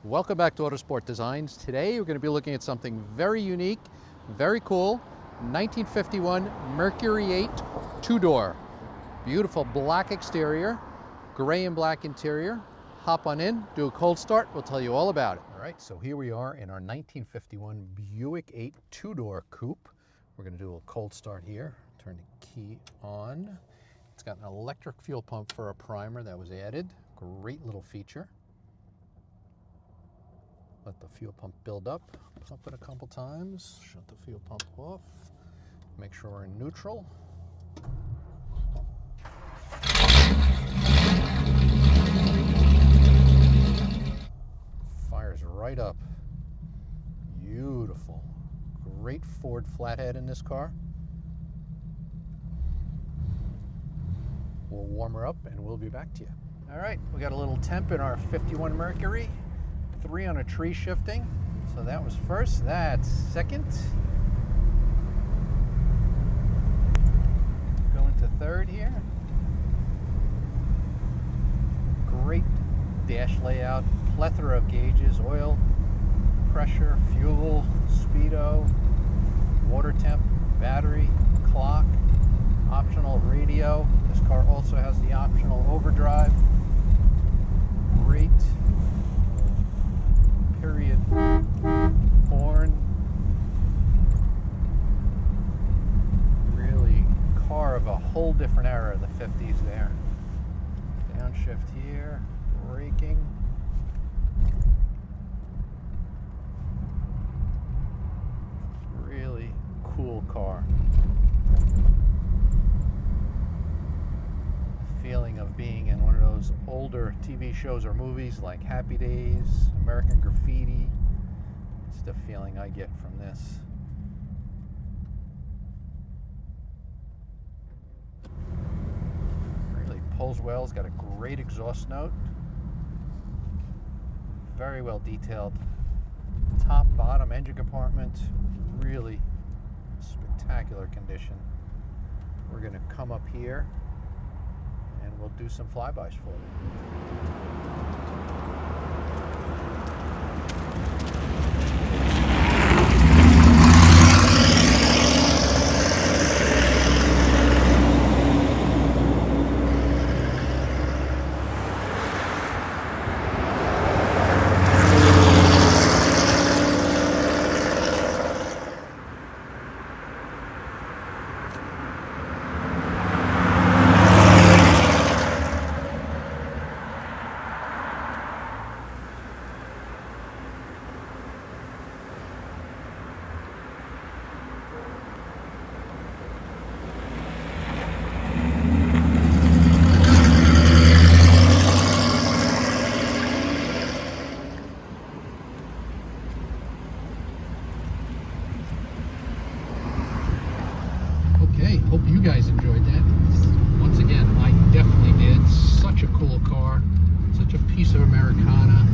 Welcome back to Autosport Designs. Today we're going to be looking at something very unique, very cool, 1951 Mercury 8 two-door. Beautiful black exterior, gray and black interior. Hop on in, do a cold start, we'll tell you all about it. All right, so here we are in our 1951 Buick 8 two-door coupe. We're going to do a cold start here. Turn the key on. It's got an electric fuel pump for a primer that was added. Great little feature. Let the fuel pump build up, pump it a couple times, shut the fuel pump off, make sure we're in neutral. Fires right up. Beautiful. Great Ford Flathead in this car. We'll warm her up and we'll be back to you. All right, we got a little temp in our 51 Mercury. 3 on a tree shifting, so that was first, that's second. Go into third here. Great dash layout, plethora of gauges, oil, pressure, fuel, speedo, water temp, battery, clock, optional radio. This car also has the optional overdrive. Great period horn. Really car of a whole different era, the 50s there. Downshift here, braking. Really cool car. Feeling of being in one of those older TV shows or movies like Happy Days, American Graffiti. It's the feeling I get from this. Really pulls well, it's got a great exhaust note. Very well detailed. Top, bottom, engine compartment, really spectacular condition. We're going to come up here and we'll do some flybys for you. Hope you guys enjoyed that. Once again, I definitely did. Such a cool car, such a piece of Americana.